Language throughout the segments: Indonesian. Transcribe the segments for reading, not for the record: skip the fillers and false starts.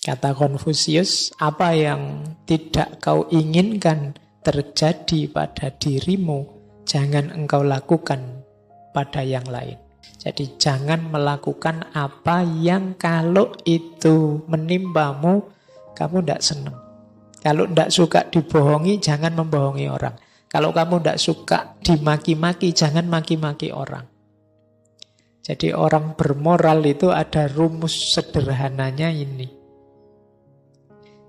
Kata Konfusius, apa yang tidak kau inginkan terjadi pada dirimu, jangan engkau lakukan pada yang lain. Jadi jangan melakukan apa yang kalau itu menimpamu, kamu tidak senang. Kalau tidak suka dibohongi, jangan membohongi orang. Kalau kamu tidak suka dimaki-maki, jangan maki-maki orang. Jadi orang bermoral itu ada rumus sederhananya ini.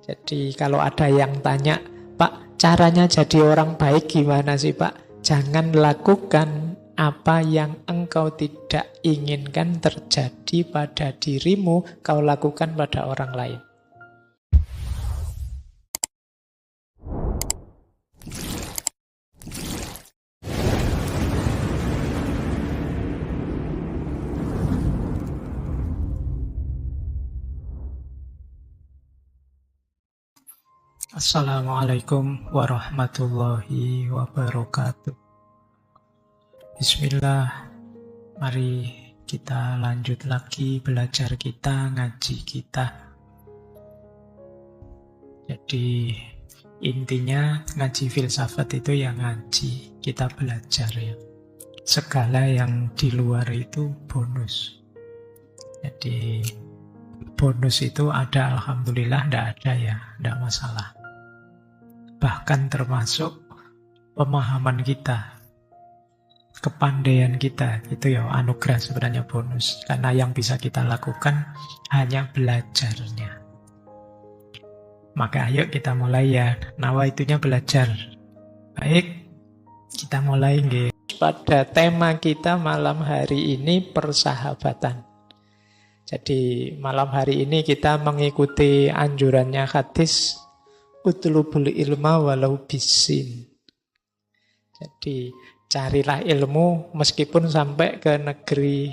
Jadi kalau ada yang tanya, Pak, caranya jadi orang baik gimana sih Pak? Jangan lakukan apa yang engkau tidak inginkan terjadi pada dirimu, kau lakukan pada orang lain. Assalamualaikum warahmatullahi wabarakatuh. Bismillah. Mari kita lanjut lagi belajar kita, ngaji kita. Jadi intinya ngaji filsafat itu ya ngaji, kita belajar ya. Segala yang di luar itu bonus. Jadi bonus itu ada, alhamdulillah, tidak ada ya, tidak masalah. Bahkan termasuk pemahaman kita, kepandaian kita, itu ya anugerah sebenarnya bonus. Karena yang bisa kita lakukan hanya belajarnya. Maka ayo kita mulai ya, nawaitunya belajar. Baik, kita mulai nggih. Pada tema kita malam hari ini persahabatan. Jadi malam hari ini kita mengikuti anjurannya hadis utlubul ilma walau bisin. Jadi carilah ilmu meskipun sampai ke negeri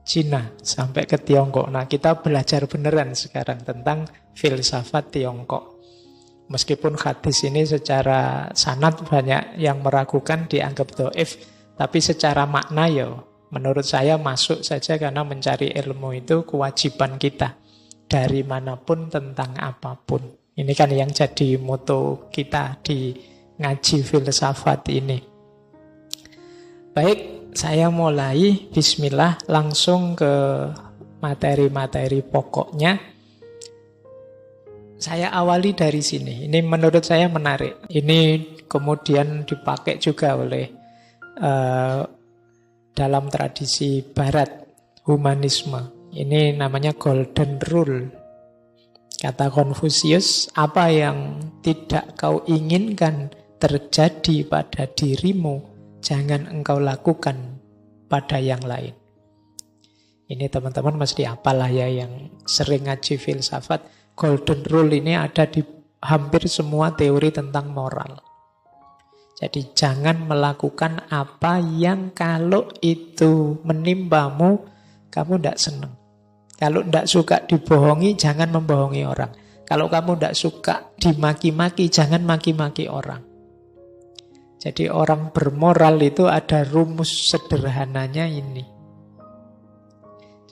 Cina, sampai ke Tiongkok. Nah, kita belajar beneran sekarang tentang filsafat Tiongkok. Meskipun hadis ini secara sanad banyak yang meragukan, dianggap dhaif, tapi secara makna ya menurut saya masuk saja, karena mencari ilmu itu kewajiban kita dari manapun tentang apapun. Ini kan yang jadi moto kita di ngaji filsafat ini. Baik, saya mulai, bismillah, langsung ke materi-materi pokoknya. Saya awali dari sini. Ini menurut saya menarik. Ini kemudian dipakai juga oleh dalam tradisi barat, humanisme. Ini namanya golden rule. Kata Konfusius, apa yang tidak kau inginkan terjadi pada dirimu, jangan engkau lakukan pada yang lain. Ini teman-teman mesti apalah ya yang sering ngaji filsafat. Golden rule ini ada di hampir semua teori tentang moral. Jadi jangan melakukan apa yang kalau itu menimpamu, kamu tidak senang. Kalau tidak suka dibohongi, jangan membohongi orang. Kalau kamu tidak suka dimaki-maki, jangan maki-maki orang. Jadi orang bermoral itu ada rumus sederhananya ini.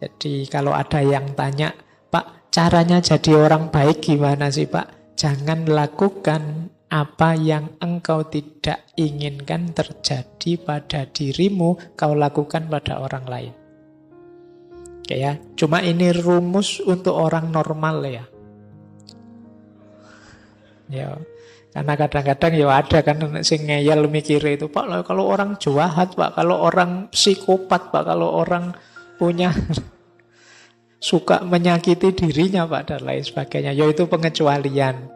Jadi kalau ada yang tanya, Pak, caranya jadi orang baik gimana sih Pak? Jangan lakukan apa yang engkau tidak inginkan terjadi pada dirimu, kau lakukan pada orang lain. Oke ya, cuma ini rumus untuk orang normal ya. Ya, karena kadang-kadang ya ada kan sing ngeyel mikir itu, Pak, kalau orang jahat, Pak, kalau orang psikopat, Pak, kalau orang punya suka menyakiti dirinya, Pak, dan lain sebagainya. Ya itu pengecualian.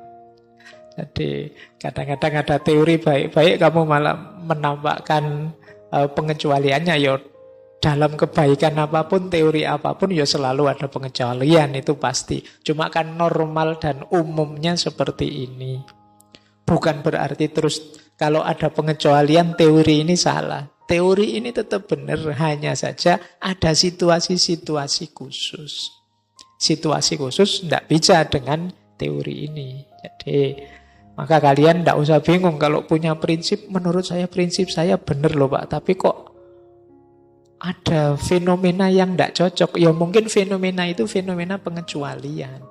Jadi kadang-kadang ada teori baik-baik, kamu malah menampakkan pengecualiannya. Ya dalam kebaikan apapun, teori apapun, ya selalu ada pengecualian, itu pasti. Cuma kan normal dan umumnya seperti ini. Bukan berarti terus kalau ada pengecualian teori ini salah. Teori ini tetap benar, hanya saja ada situasi-situasi khusus. Situasi khusus tidak bisa dengan teori ini. Jadi maka kalian tidak usah bingung kalau punya prinsip. Menurut saya prinsip saya benar loh Pak, tapi kok ada fenomena yang tidak cocok. Ya mungkin fenomena itu fenomena pengecualian.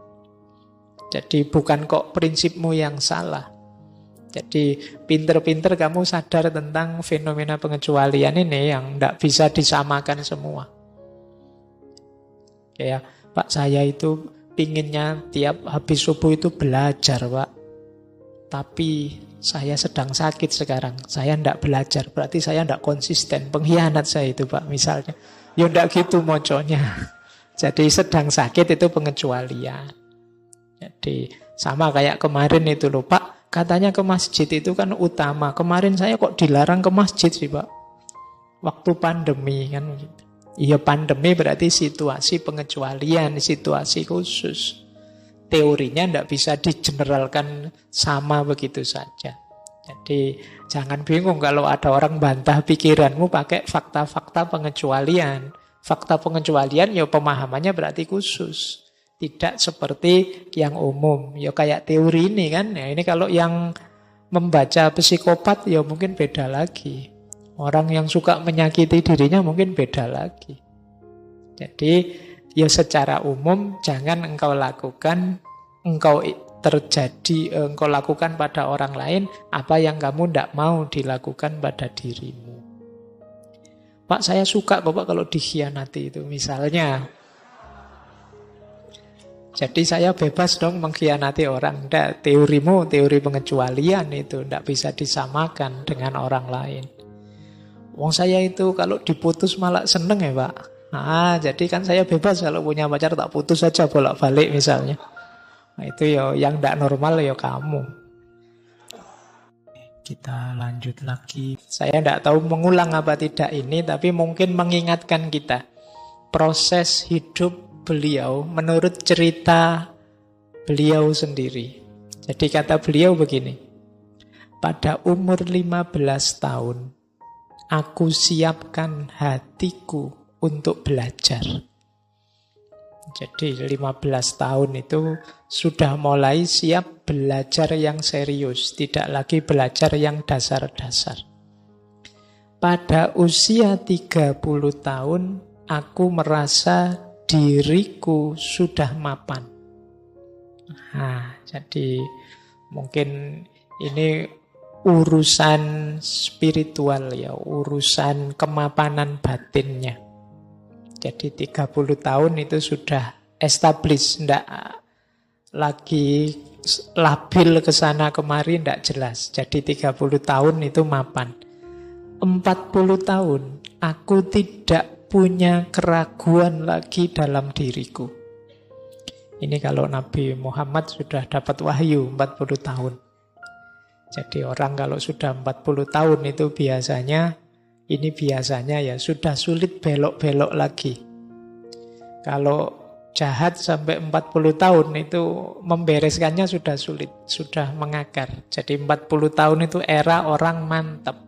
Jadi bukan kok prinsipmu yang salah. Jadi pinter-pinter kamu sadar tentang fenomena pengecualian ini yang tidak bisa disamakan semua. Kayak Pak, saya itu pinginnya tiap habis subuh itu belajar, Pak. Tapi saya sedang sakit sekarang. Saya tidak belajar. Berarti saya tidak konsisten. Pengkhianat saya itu, Pak, misalnya. Ya tidak gitu moconya. Jadi sedang sakit itu pengecualian. Jadi sama kayak kemarin itu loh, Pak. Katanya ke masjid itu kan utama. Kemarin saya kok dilarang ke masjid sih, Pak. Waktu pandemi kan gitu. Iya, pandemi berarti situasi pengecualian, situasi khusus. Teorinya tidak bisa digeneralkan sama begitu saja. Jadi jangan bingung kalau ada orang bantah pikiranmu pakai fakta-fakta pengecualian. Fakta pengecualian ya pemahamannya berarti khusus. Tidak seperti yang umum. Ya kayak teori ini kan. Ya, ini kalau yang membaca psikopat ya mungkin beda lagi. Orang yang suka menyakiti dirinya mungkin beda lagi. Jadi ya secara umum jangan engkau lakukan, engkau lakukan pada orang lain apa yang kamu tidak mau dilakukan pada dirimu. Pak, saya suka Bapak kalau dikhianati itu misalnya. Jadi saya bebas dong mengkhianati orang. Tidak, teorimu, teori pengecualian itu tidak bisa disamakan dengan orang lain. Wong saya itu kalau diputus malah seneng ya Pak. Jadi kan saya bebas kalau punya pacar tak putus saja bolak-balik misalnya. Nah, itu ya yang tidak normal ya kamu. Kita lanjut lagi. Saya tidak tahu mengulang apa tidak ini, tapi mungkin mengingatkan kita. Proses hidup beliau menurut cerita beliau sendiri. Jadi kata beliau begini. Pada umur 15 tahun, aku siapkan hatiku untuk belajar. Jadi 15 tahun itu sudah mulai siap belajar yang serius, tidak lagi belajar yang dasar-dasar. Pada usia 30 tahun, aku merasa diriku sudah mapan. Jadi mungkin ini urusan spiritual ya, urusan kemapanan batinnya. Jadi 30 tahun itu sudah established, tidak lagi labil ke sana kemari, tidak jelas. Jadi 30 tahun itu mapan. 40 tahun aku tidak punya keraguan lagi dalam diriku. Ini kalau Nabi Muhammad sudah dapat wahyu 40 tahun. Jadi orang kalau sudah 40 tahun itu biasanya ya sudah sulit belok-belok lagi. Kalau jahat sampai 40 tahun itu membereskannya sudah sulit, sudah mengakar. Jadi 40 tahun itu era orang mantap.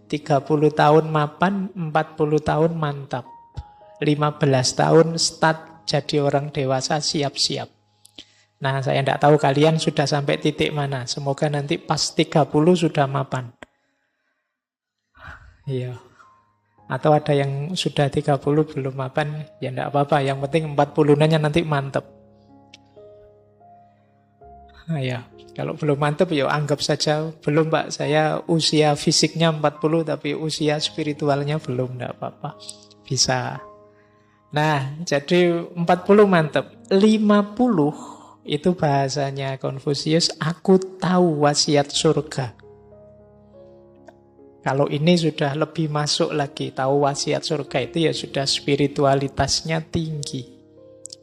30 tahun mapan, 40 tahun mantap. 15 tahun start jadi orang dewasa siap-siap. Nah, saya tidak tahu kalian sudah sampai titik mana. Semoga nanti pas 30 sudah mapan. Iya. Atau ada yang sudah 30 belum mapan, ya tidak apa-apa. Yang penting 40-nya nanti mantap. Ya, kalau belum mantap ya anggap saja belum Pak. Saya usia fisiknya 40 tapi usia spiritualnya belum, tidak apa-apa. Bisa. Nah, jadi 40 mantap. 50 itu bahasanya Konfusius, aku tahu wasiat surga. Kalau ini sudah lebih masuk lagi, tahu wasiat surga itu ya sudah spiritualitasnya tinggi.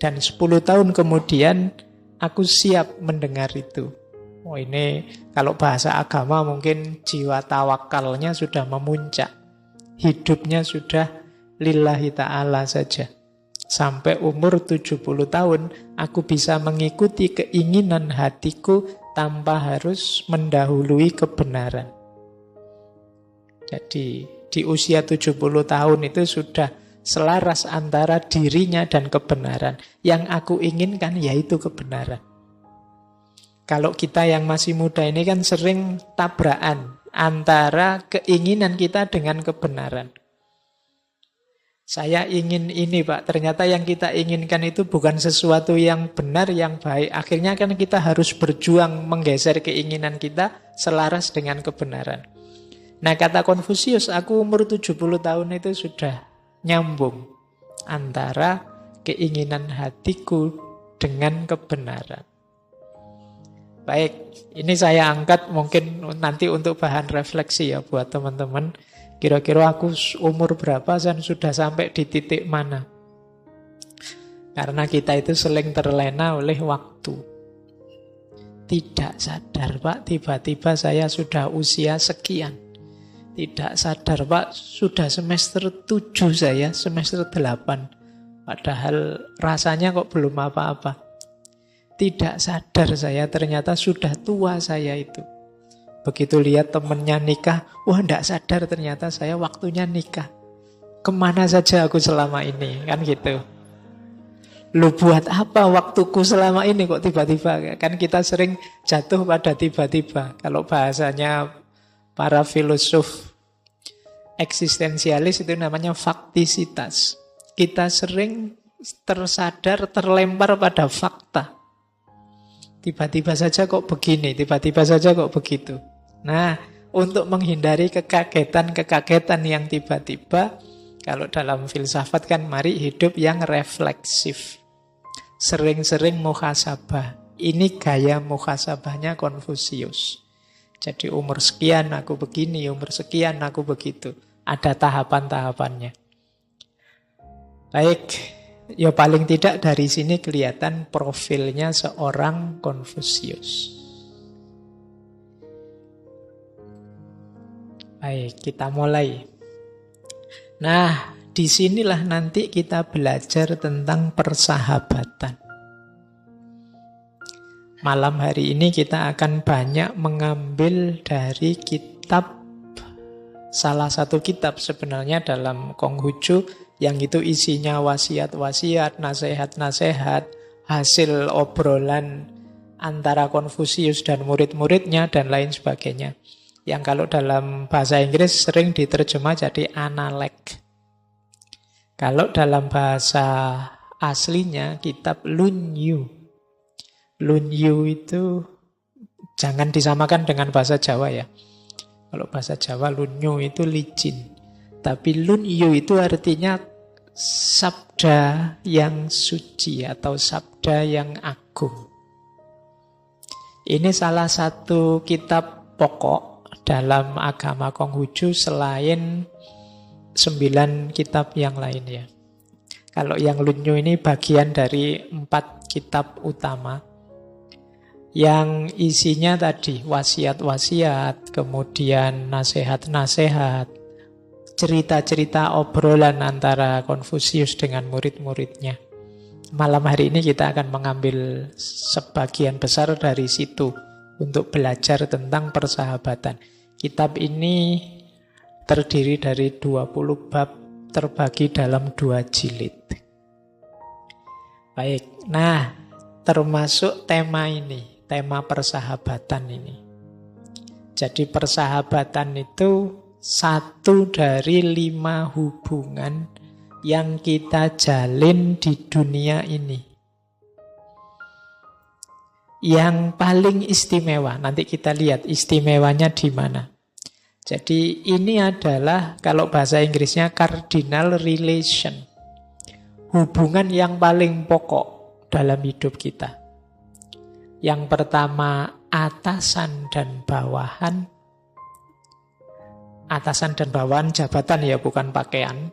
Dan 10 tahun kemudian aku siap mendengar itu. Ini kalau bahasa agama mungkin jiwa tawakalnya sudah memuncak. Hidupnya sudah lillahi ta'ala saja. Sampai umur 70 tahun, aku bisa mengikuti keinginan hatiku tanpa harus mendahului kebenaran. Jadi di usia 70 tahun itu sudah selaras antara dirinya dan kebenaran. Yang aku inginkan yaitu kebenaran. Kalau kita yang masih muda ini kan sering tabrakan antara keinginan kita dengan kebenaran. Saya ingin ini Pak, ternyata yang kita inginkan itu bukan sesuatu yang benar, yang baik. Akhirnya kan kita harus berjuang menggeser keinginan kita selaras dengan kebenaran. Nah kata Konfusius, aku umur 70 tahun itu sudah nyambung antara keinginan hatiku dengan kebenaran. Baik, ini saya angkat mungkin nanti untuk bahan refleksi ya buat teman-teman. Kira-kira aku umur berapa dan sudah sampai di titik mana? Karena kita itu sering terlena oleh waktu. Tidak sadar Pak, tiba-tiba saya sudah usia sekian. Tidak sadar Pak, sudah semester 7 saya, semester 8. Padahal rasanya kok belum apa-apa. Tidak sadar saya ternyata sudah tua saya itu. Begitu lihat temennya nikah, wah enggak sadar ternyata saya waktunya nikah. Kemana saja aku selama ini, kan gitu. Lu buat apa waktuku selama ini kok tiba-tiba? Kan kita sering jatuh pada tiba-tiba. Kalau bahasanya para filosof eksistensialis itu namanya faktisitas. Kita sering tersadar, terlempar pada fakta. Tiba-tiba saja kok begini, tiba-tiba saja kok begitu. Nah, untuk menghindari kekagetan-kekagetan yang tiba-tiba, kalau dalam filsafat kan mari hidup yang refleksif. Sering-sering muhasabah. Ini gaya muhasabahnya Konfusius. Jadi umur sekian aku begini, umur sekian aku begitu. Ada tahapan-tahapannya. Baik, ya paling tidak dari sini kelihatan profilnya seorang Konfusius. Baik, kita mulai. Nah, disinilah nanti kita belajar tentang persahabatan. Malam hari ini kita akan banyak mengambil dari kitab, salah satu kitab sebenarnya dalam Konghucu, yang itu isinya wasiat-wasiat, nasihat-nasihat, hasil obrolan antara Konfusius dan murid-muridnya, dan lain sebagainya. Yang kalau dalam bahasa Inggris sering diterjemah jadi analek. Kalau dalam bahasa aslinya kitab Lunyu. Lunyu itu jangan disamakan dengan bahasa Jawa ya. Kalau bahasa Jawa Lunyu itu licin. Tapi Lunyu itu artinya sabda yang suci atau sabda yang agung. Ini salah satu kitab pokok dalam agama Konghucu selain 9 kitab yang lain ya. Kalau yang Lunyu ini bagian dari 4 kitab utama yang isinya tadi wasiat-wasiat, kemudian nasihat-nasihat, cerita-cerita obrolan antara Konfusius dengan murid-muridnya. Malam hari ini kita akan mengambil sebagian besar dari situ untuk belajar tentang persahabatan. Kitab ini terdiri dari 20 bab terbagi dalam 2 jilid. Baik, nah termasuk tema ini, tema persahabatan ini. Jadi persahabatan itu satu dari 5 hubungan yang kita jalin di dunia ini. Yang paling istimewa, nanti kita lihat istimewanya di mana. Jadi ini adalah kalau bahasa Inggrisnya cardinal relation. Hubungan yang paling pokok dalam hidup kita. Yang pertama atasan dan bawahan. Atasan dan bawahan jabatan ya, bukan pakaian.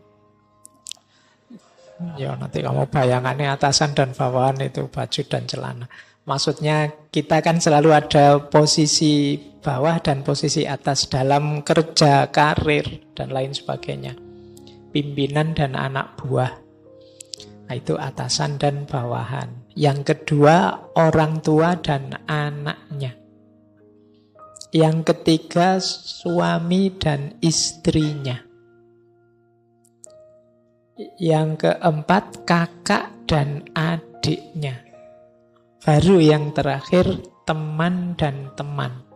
Ya nanti kamu bayangannya atasan dan bawahan itu baju dan celana. Maksudnya kita kan selalu ada posisi bawah dan posisi atas dalam kerja, karir, dan lain sebagainya. Pimpinan dan anak buah. Nah, itu atasan dan bawahan. Yang kedua, orang tua dan anaknya. Yang ketiga, suami dan istrinya. Yang keempat, kakak dan adiknya. Baru yang terakhir, teman dan teman.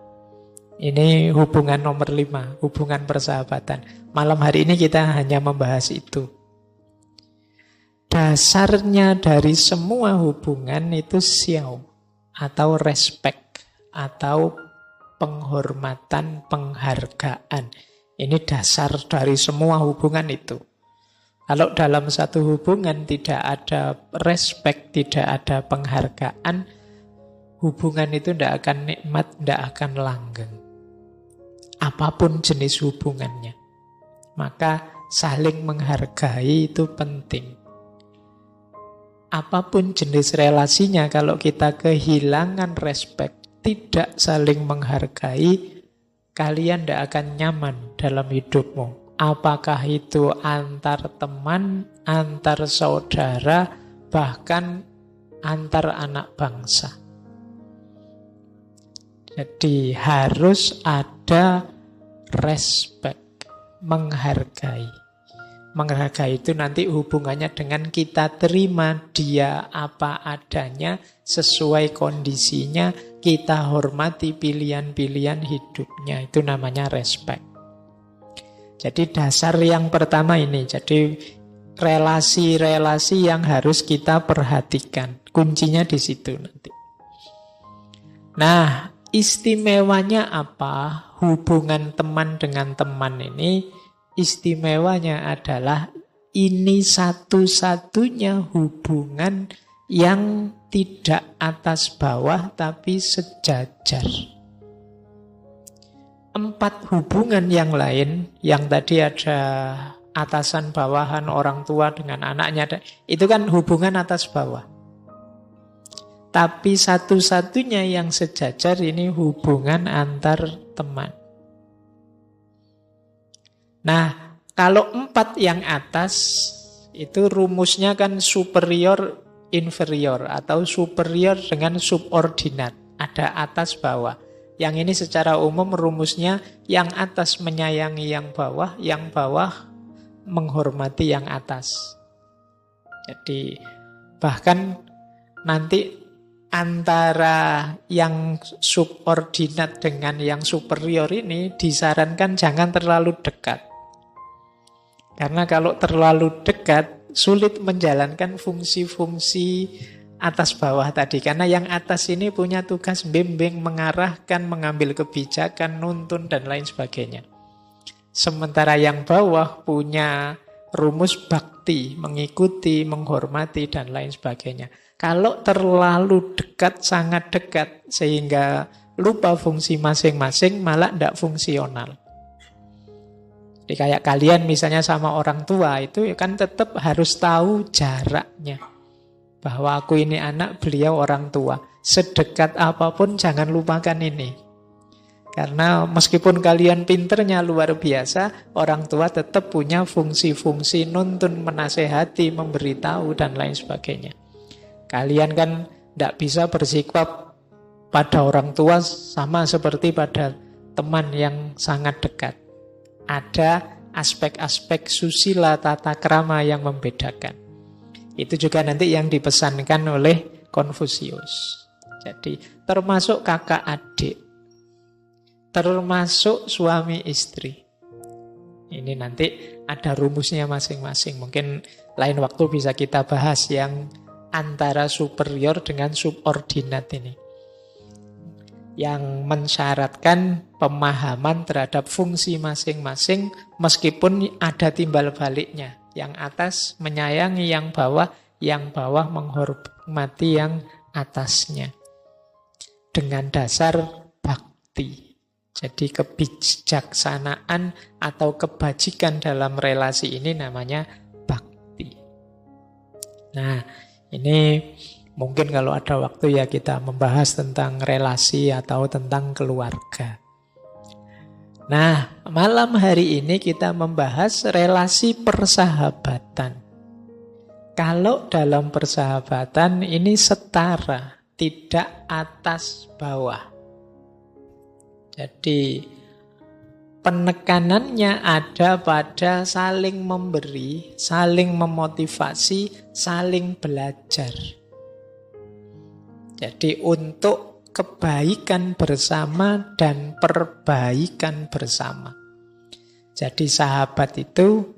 Ini hubungan nomor 5, hubungan persahabatan. Malam hari ini kita hanya membahas itu. Dasarnya dari semua hubungan itu xiao atau respect atau penghormatan, penghargaan. Ini dasar dari semua hubungan itu. Kalau dalam satu hubungan tidak ada respect, tidak ada penghargaan, hubungan itu tidak akan nikmat, tidak akan langgeng. Apapun jenis hubungannya. Maka saling menghargai itu penting. Apapun jenis relasinya, kalau kita kehilangan respect, tidak saling menghargai, kalian tidak akan nyaman dalam hidupmu. Apakah itu antar teman, antar saudara, bahkan antar anak bangsa. Jadi harus ada respect, menghargai. Menghargai itu nanti hubungannya dengan kita terima dia apa adanya, sesuai kondisinya, kita hormati pilihan-pilihan hidupnya. Itu namanya respect. Jadi dasar yang pertama ini, jadi relasi-relasi yang harus kita perhatikan. Kuncinya di situ nanti. Nah, istimewanya apa? Hubungan teman dengan teman ini, istimewanya adalah ini satu-satunya hubungan yang tidak atas bawah tapi sejajar. 4 hubungan yang lain, yang tadi ada atasan bawahan, orang tua dengan anaknya, itu kan hubungan atas bawah. Tapi satu-satunya yang sejajar ini hubungan antar teman. Nah, kalau 4 yang atas, itu rumusnya kan superior, inferior, atau superior dengan subordinat. Ada atas bawah. Yang ini secara umum rumusnya yang atas menyayangi yang bawah menghormati yang atas. Jadi bahkan nanti antara yang subordinat dengan yang superior ini disarankan jangan terlalu dekat. Karena kalau terlalu dekat sulit menjalankan fungsi-fungsi atas bawah tadi, karena yang atas ini punya tugas bimbing, mengarahkan, mengambil kebijakan, nuntun, dan lain sebagainya. Sementara yang bawah punya rumus bakti, mengikuti, menghormati, dan lain sebagainya. Kalau terlalu dekat, sangat dekat, sehingga lupa fungsi masing-masing, malah tidak fungsional. Jadi kayak kalian misalnya sama orang tua, itu kan tetap harus tahu jaraknya. Bahwa aku ini anak, beliau orang tua. Sedekat apapun jangan lupakan ini. Karena meskipun kalian pinternya luar biasa, orang tua tetap punya fungsi-fungsi nuntun, menasehati, memberitahu, dan lain sebagainya. Kalian kan tidak bisa bersikap pada orang tua sama seperti pada teman yang sangat dekat. Ada aspek-aspek susila tata krama yang membedakan. Itu juga nanti yang dipesankan oleh Konfusius. Jadi termasuk kakak adik, termasuk suami istri. Ini nanti ada rumusnya masing-masing. Mungkin lain waktu bisa kita bahas yang antara superior dengan subordinat ini. Yang mensyaratkan pemahaman terhadap fungsi masing-masing meskipun ada timbal baliknya. Yang atas menyayangi yang bawah menghormati yang atasnya. Dengan dasar bakti. Jadi kebijaksanaan atau kebajikan dalam relasi ini namanya bakti. Nah, ini mungkin kalau ada waktu ya kita membahas tentang relasi atau tentang keluarga. Nah, malam hari ini kita membahas relasi persahabatan. Kalau dalam persahabatan ini setara, tidak atas bawah. Jadi penekanannya ada pada saling memberi, saling memotivasi, saling belajar. Jadi untuk kebaikan bersama dan perbaikan bersama. Jadi sahabat itu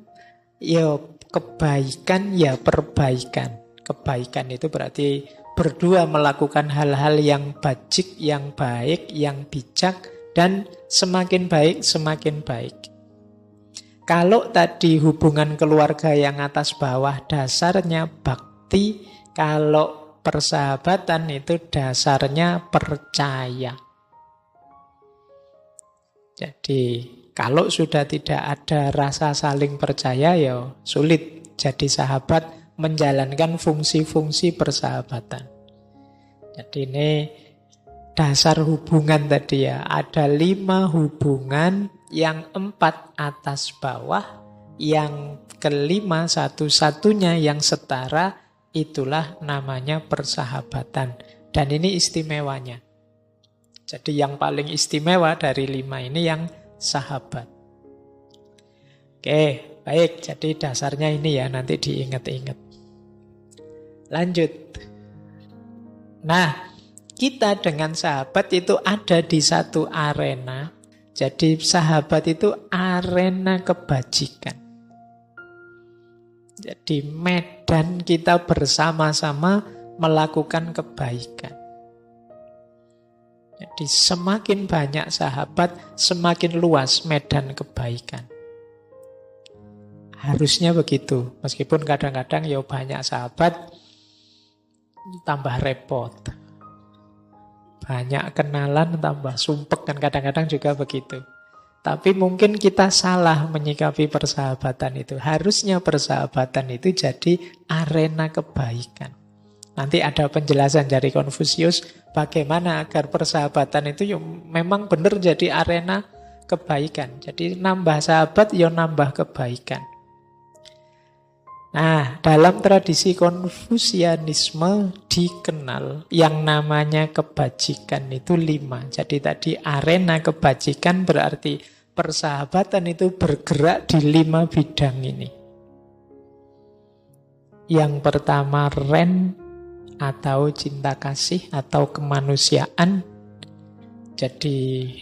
ya kebaikan ya perbaikan. Kebaikan itu berarti berdua melakukan hal-hal yang bajik, yang baik, yang bijak, dan semakin baik, semakin baik. Kalau tadi hubungan keluarga yang atas bawah dasarnya bakti, kalau persahabatan itu dasarnya percaya. Jadi kalau sudah tidak ada rasa saling percaya, ya sulit jadi sahabat, menjalankan fungsi-fungsi persahabatan. Jadi ini dasar hubungan tadi ya. Ada 5 hubungan, yang 4 atas bawah, yang kelima satu-satunya yang setara, itulah namanya persahabatan. Dan ini istimewanya. Jadi yang paling istimewa dari 5 ini yang sahabat. Oke, baik. Jadi dasarnya ini ya, nanti diingat-ingat. Lanjut. Nah, kita dengan sahabat itu ada di satu arena. Jadi sahabat itu arena kebajikan. Jadi medan kita bersama-sama melakukan kebaikan. Jadi semakin banyak sahabat, semakin luas medan kebaikan. Harusnya begitu. Meskipun kadang-kadang ya banyak sahabat, tambah repot. Banyak kenalan tambah sumpek, kan kadang-kadang juga begitu. Tapi mungkin kita salah menyikapi persahabatan itu. Harusnya persahabatan itu jadi arena kebaikan. Nanti ada penjelasan dari Konfusius bagaimana agar persahabatan itu memang benar jadi arena kebaikan. Jadi nambah sahabat ya nambah kebaikan. Nah, dalam tradisi Konfusianisme dikenal yang namanya kebajikan itu 5. Jadi tadi arena kebajikan berarti persahabatan itu bergerak di 5 bidang ini. Yang pertama ren atau cinta kasih atau kemanusiaan. Jadi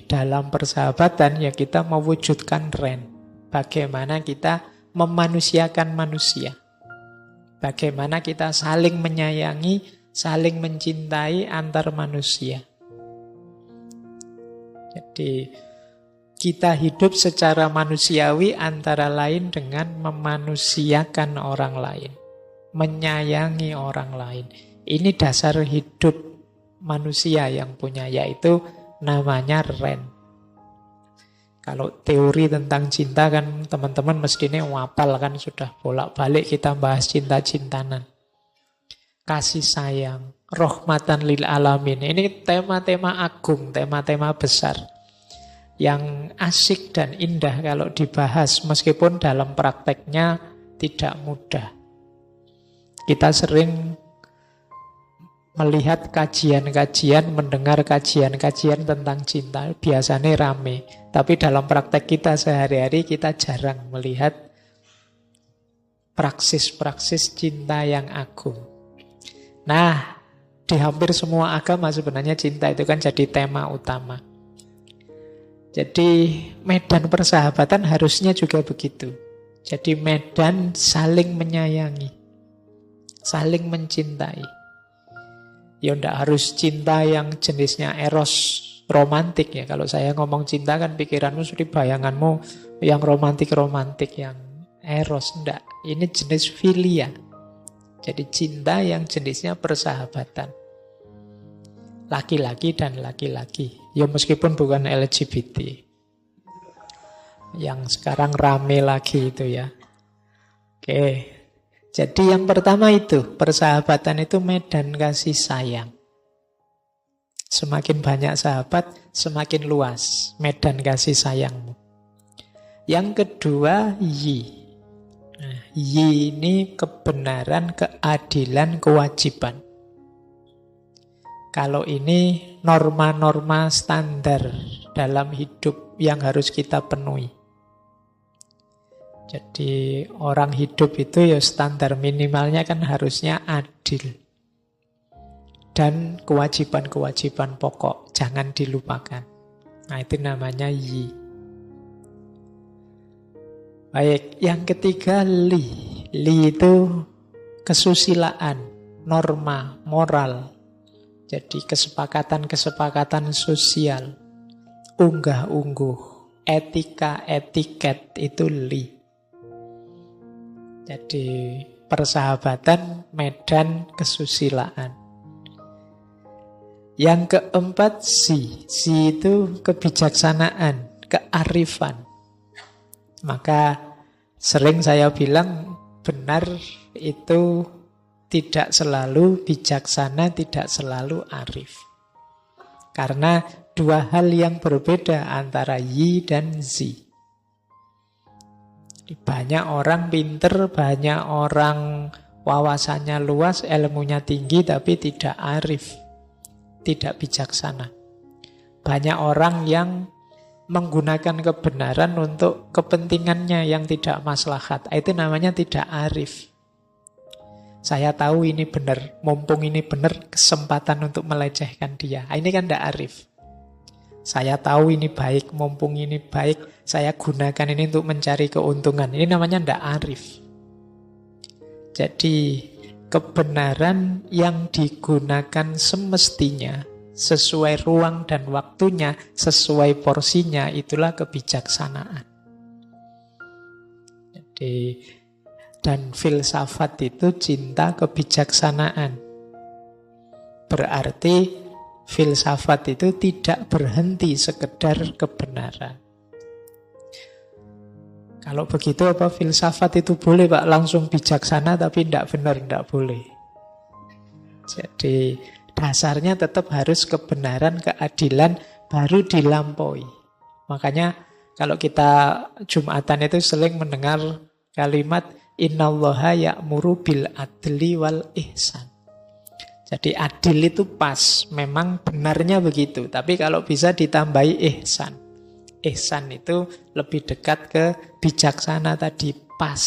dalam persahabatan ya kita mewujudkan ren. Bagaimana kita memanusiakan manusia. Bagaimana kita saling menyayangi, saling mencintai antar manusia. Jadi kita hidup secara manusiawi antara lain dengan memanusiakan orang lain, menyayangi orang lain. Ini dasar hidup manusia yang punya, yaitu namanya ren. Kalau teori tentang cinta kan teman-teman mestinya wapal kan, sudah bolak-balik kita bahas cinta-cintanan. Kasih sayang, rahmatan lil alamin. Ini tema-tema agung, tema-tema besar. Yang asik dan indah kalau dibahas, meskipun dalam prakteknya tidak mudah. Kita sering melihat kajian-kajian, mendengar kajian-kajian tentang cinta, biasanya rame. Tapi dalam praktek kita sehari-hari kita jarang melihat praksis-praksis cinta yang agung. Nah, di hampir semua agama sebenarnya cinta itu kan jadi tema utama. Jadi medan persahabatan harusnya juga begitu. Jadi medan saling menyayangi, saling mencintai. Ya ndak harus cinta yang jenisnya eros, romantik ya. Kalau saya ngomong cinta kan pikiranmu sudah bayanganmu yang romantik-romantik, yang eros. Ndak, ini jenis filia. Jadi cinta yang jenisnya persahabatan. Laki-laki dan laki-laki. Ya meskipun bukan LGBT. Yang sekarang rame lagi itu ya. Oke. Jadi yang pertama itu, persahabatan itu medan kasih sayang. Semakin banyak sahabat, semakin luas medan kasih sayangmu. Yang kedua, yi. Nah, yi ini kebenaran, keadilan, kewajiban. Kalau ini norma-norma standar dalam hidup yang harus kita penuhi. Jadi orang hidup itu ya standar minimalnya kan harusnya adil. Dan kewajiban-kewajiban pokok jangan dilupakan. Nah itu namanya yi. Baik, yang ketiga li. Li itu kesusilaan, norma, moral. Jadi kesepakatan-kesepakatan sosial, unggah-ungguh, etika, etiket itu li. Jadi persahabatan, medan kesusilaan. Yang keempat si. Si itu kebijaksanaan, kearifan. Maka sering saya bilang benar itu tidak selalu bijaksana, tidak selalu arif. Karena dua hal yang berbeda antara yi dan zi. Banyak orang pinter, banyak orang wawasannya luas, ilmunya tinggi, tapi tidak arif, tidak bijaksana. Banyak orang yang menggunakan kebenaran untuk kepentingannya yang tidak maslahat. Itu namanya tidak arif. Saya tahu ini benar, mumpung ini benar, kesempatan untuk melecehkan dia. Ini kan tidak arif. Saya tahu ini baik, mumpung ini baik, saya gunakan ini untuk mencari keuntungan. Ini namanya tidak arif. Jadi kebenaran yang digunakan semestinya, sesuai ruang dan waktunya, sesuai porsinya, itulah kebijaksanaan. Jadi, dan filsafat itu cinta kebijaksanaan. Berarti filsafat itu tidak berhenti sekedar kebenaran. Kalau begitu apa filsafat itu boleh Pak langsung bijaksana tapi tidak benar, tidak boleh. Jadi dasarnya tetap harus kebenaran, keadilan, baru dilampaui. Makanya kalau kita Jumatan itu sering mendengar kalimat innallaha ya'muru bil adli wal ihsan. Jadi adil itu pas, memang benarnya begitu. Tapi kalau bisa ditambahi ihsan. Ihsan itu lebih dekat ke bijaksana tadi, pas,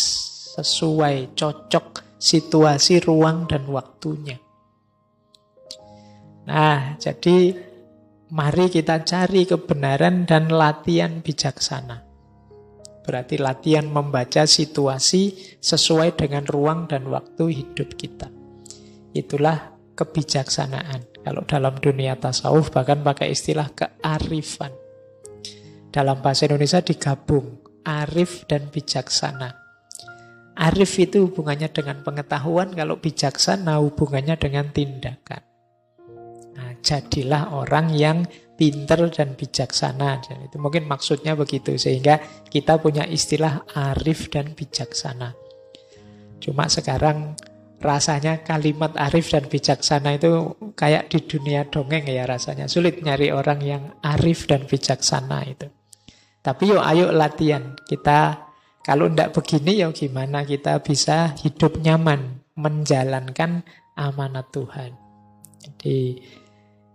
sesuai, cocok situasi, ruang, dan waktunya. Nah, jadi mari kita cari kebenaran dan latihan bijaksana. Berarti latihan membaca situasi sesuai dengan ruang dan waktu hidup kita. Itulah kebijaksanaan. Kalau dalam dunia tasawuf bahkan pakai istilah kearifan. Dalam bahasa Indonesia digabung arif dan bijaksana. Arif itu hubungannya dengan pengetahuan, kalau bijaksana hubungannya dengan tindakan. Nah, jadilah orang yang pinter dan bijaksana. Dan itu mungkin maksudnya begitu. Sehingga kita punya istilah arif dan bijaksana. Cuma sekarang rasanya kalimat arif dan bijaksana itu kayak di dunia dongeng ya rasanya. Sulit nyari orang yang arif dan bijaksana itu. Tapi yuk ayo latihan. Kita kalau ndak begini ya gimana kita bisa hidup nyaman, menjalankan amanat Tuhan. Jadi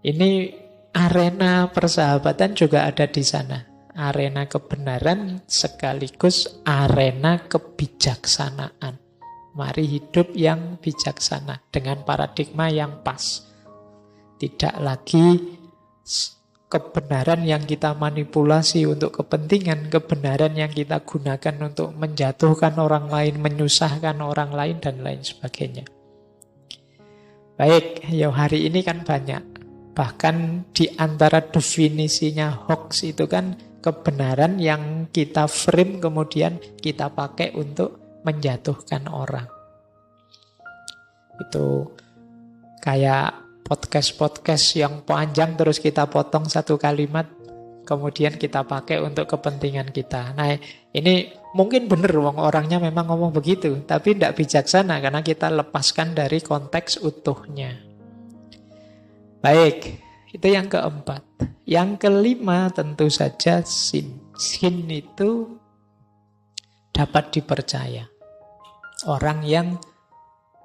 ini arena persahabatan juga ada di sana. Arena kebenaran sekaligus arena kebijaksanaan. Mari hidup yang bijaksana dengan paradigma yang pas. Tidak lagi kebenaran yang kita manipulasi untuk kepentingan, kebenaran yang kita gunakan untuk menjatuhkan orang lain, menyusahkan orang lain, dan lain sebagainya. Baik, ya hari ini kan banyak. Bahkan di antara definisinya hoax itu kan kebenaran yang kita frame kemudian kita pakai untuk menjatuhkan orang. Itu kayak podcast-podcast yang panjang terus kita potong satu kalimat kemudian kita pakai untuk kepentingan kita. Nah, ini mungkin benar orangnya memang ngomong begitu, tapi tidak bijaksana karena kita lepaskan dari konteks utuhnya. Baik, itu yang keempat. Yang kelima tentu saja sin. Sin itu dapat dipercaya. Orang yang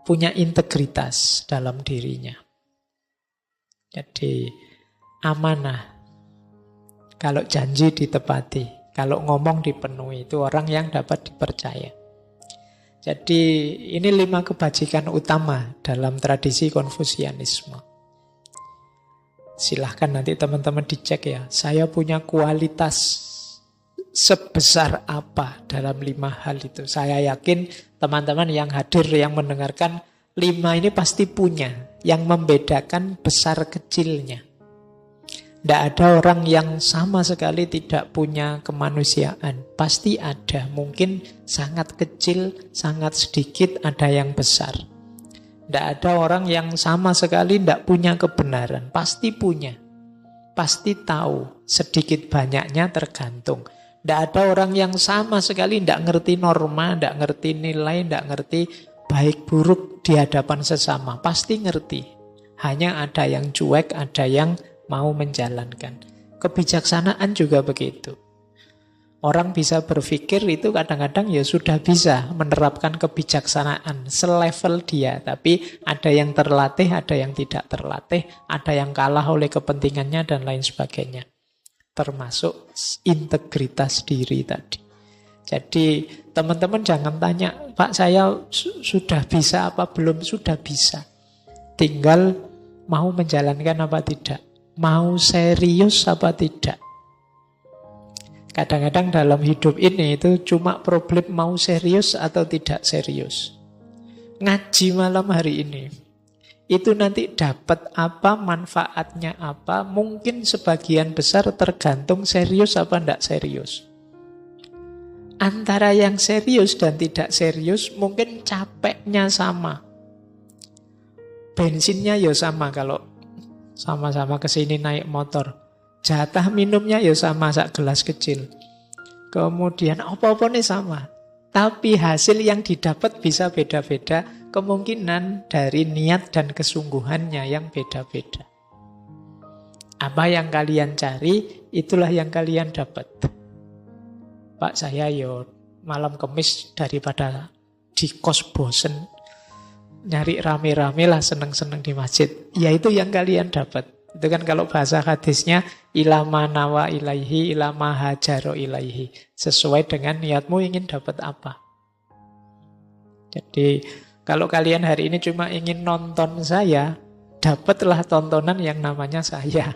punya integritas dalam dirinya. Jadi amanah. Kalau janji ditepati, kalau ngomong dipenuhi, itu orang yang dapat dipercaya. Jadi ini 5 kebajikan utama dalam tradisi Konfusianisme. Silahkan nanti teman-teman dicek ya. Saya punya kualitas sebesar apa dalam 5 hal itu. Saya yakin teman-teman yang hadir, yang mendengarkan, 5 ini pasti punya. Yang membedakan besar kecilnya. Tidak ada orang yang sama sekali tidak punya kemanusiaan. Pasti ada. Mungkin sangat kecil, sangat sedikit, ada yang besar. Tidak ada orang yang sama sekali tidak punya kebenaran. Pasti punya. Pasti tahu. Sedikit banyaknya tergantung. Tidak ada orang yang sama sekali tidak ngerti norma, tidak ngerti nilai, tidak ngerti baik buruk di hadapan sesama. Pasti ngerti. Hanya ada yang cuek, ada yang mau menjalankan. Kebijaksanaan juga begitu. Orang bisa berpikir itu kadang-kadang ya sudah bisa menerapkan kebijaksanaan selevel dia. Tapi ada yang terlatih, ada yang tidak terlatih, ada yang kalah oleh kepentingannya dan lain sebagainya. Termasuk integritas diri tadi. Jadi teman-teman jangan tanya, Pak saya sudah bisa apa belum? Sudah bisa. Tinggal mau menjalankan apa tidak. Mau serius apa tidak. Kadang-kadang dalam hidup ini itu cuma problem mau serius atau tidak serius. Ngaji malam hari ini, itu nanti dapat apa, manfaatnya apa, mungkin sebagian besar tergantung serius apa tidak serius. Antara yang serius dan tidak serius mungkin capeknya sama. Bensinnya ya sama kalau sama-sama kesini naik motor. Jatah minumnya ya sama, sak gelas kecil. Kemudian apa-apa nih sama. Tapi hasil yang didapat bisa beda-beda. Kemungkinan dari niat dan kesungguhannya yang beda-beda. Apa yang kalian cari, itulah yang kalian dapat. Pak saya yo malam Kemis daripada di kos bosen, nyari rame-rame lah, seneng-seneng di masjid. Ya itu yang kalian dapat. Itu kan kalau bahasa hadisnya ilama nawa ilaihi ilama hajaro ilaihi. Sesuai dengan niatmu ingin dapat apa. Jadi kalau kalian hari ini cuma ingin nonton saya, dapatlah tontonan yang namanya saya.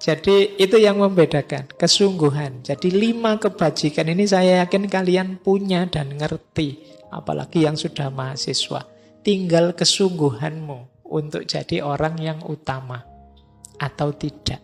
Jadi itu yang membedakan, kesungguhan. Jadi 5 kebajikan ini saya yakin kalian punya dan ngerti. Apalagi yang sudah mahasiswa. Tinggal kesungguhanmu untuk jadi orang yang utama atau tidak.